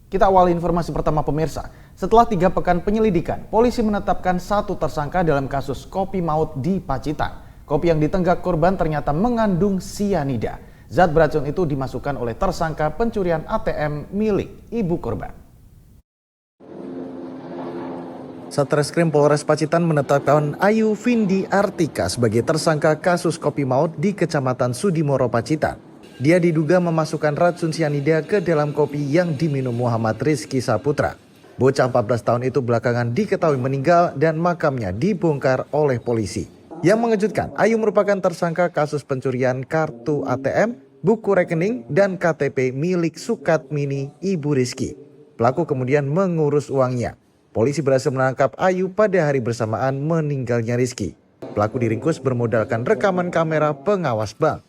Kita awali informasi pertama pemirsa. Setelah 3 pekan penyelidikan, polisi menetapkan 1 tersangka dalam kasus kopi maut di Pacitan. Kopi yang ditenggak korban ternyata mengandung sianida. Zat beracun itu dimasukkan oleh tersangka pencurian ATM milik ibu korban. Satreskrim Polres Pacitan menetapkan Ayu Vindi Artika sebagai tersangka kasus kopi maut di Kecamatan Sudimoro, Pacitan. Dia diduga memasukkan racun sianida ke dalam kopi yang diminum Muhammad Rizky Saputra. Bocah 14 tahun itu belakangan diketahui meninggal dan makamnya dibongkar oleh polisi. Yang mengejutkan, Ayu merupakan tersangka kasus pencurian kartu ATM, buku rekening, dan KTP milik Sukatmini Ibu Rizky. Pelaku kemudian mengurus uangnya. Polisi berhasil menangkap Ayu pada hari bersamaan meninggalnya Rizky. Pelaku diringkus bermodalkan rekaman kamera pengawas bank.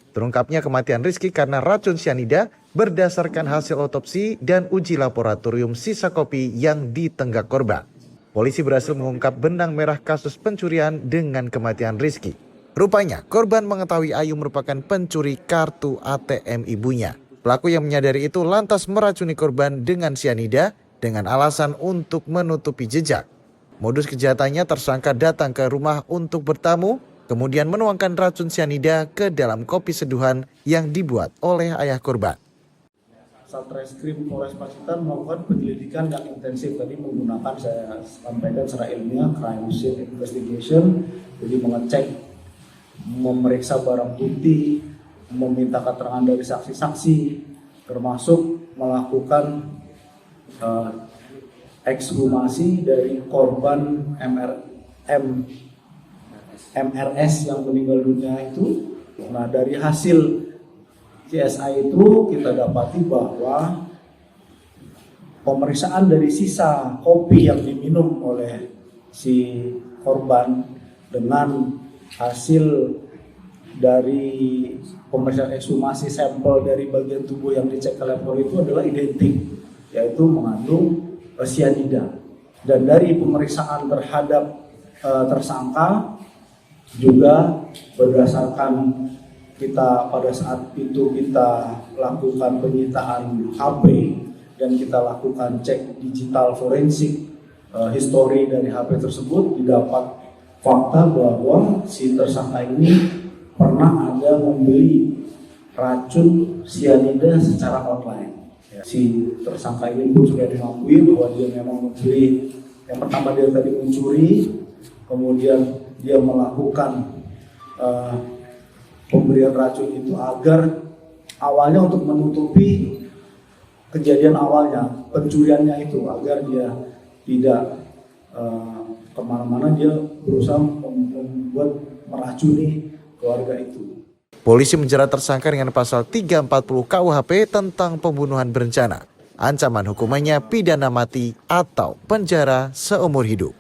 Terungkapnya kematian Rizky karena racun sianida berdasarkan hasil otopsi dan uji laboratorium sisa kopi yang ditenggak korban. Polisi berhasil mengungkap benang merah kasus pencurian dengan kematian Rizky. Rupanya korban mengetahui Ayu merupakan pencuri kartu ATM ibunya. Pelaku yang menyadari itu lantas meracuni korban dengan sianida dengan alasan untuk menutupi jejak. Modus kejahatannya, tersangka datang ke rumah untuk bertamu, kemudian menuangkan racun sianida ke dalam kopi seduhan yang dibuat oleh ayah korban. Satreskrim Polres Pacitan melakukan penyelidikan yang intensif tadi menggunakan, saya sampaikan secara ilmiah, crime scene investigation, jadi mengecek, memeriksa barang bukti, meminta keterangan dari saksi-saksi, termasuk melakukan ekshumasi dari korban MRS yang meninggal dunia itu. Nah, dari hasil CSI itu kita dapati bahwa pemeriksaan dari sisa kopi yang diminum oleh si korban dengan hasil dari pemeriksaan ekshumasi sampel dari bagian tubuh yang dicek ke labor itu adalah identik, yaitu mengandung sianida. Dan dari pemeriksaan terhadap tersangka juga berdasarkan kita pada saat itu kita lakukan penyitaan HP dan kita lakukan cek digital forensik histori dari HP tersebut, didapat fakta bahwa si tersangka ini pernah ada membeli racun sianida secara online. Si tersangka ini pun sudah diakui bahwa dia memang membeli. Yang pertama dia tadi mencuri, kemudian dia melakukan pemberian racun itu agar awalnya untuk menutupi kejadian awalnya, pencuriannya itu, agar dia tidak kemana-mana, dia berusaha membuat meracuni keluarga itu. Polisi menjerat tersangka dengan pasal 340 KUHP tentang pembunuhan berencana. Ancaman hukumannya pidana mati atau penjara seumur hidup.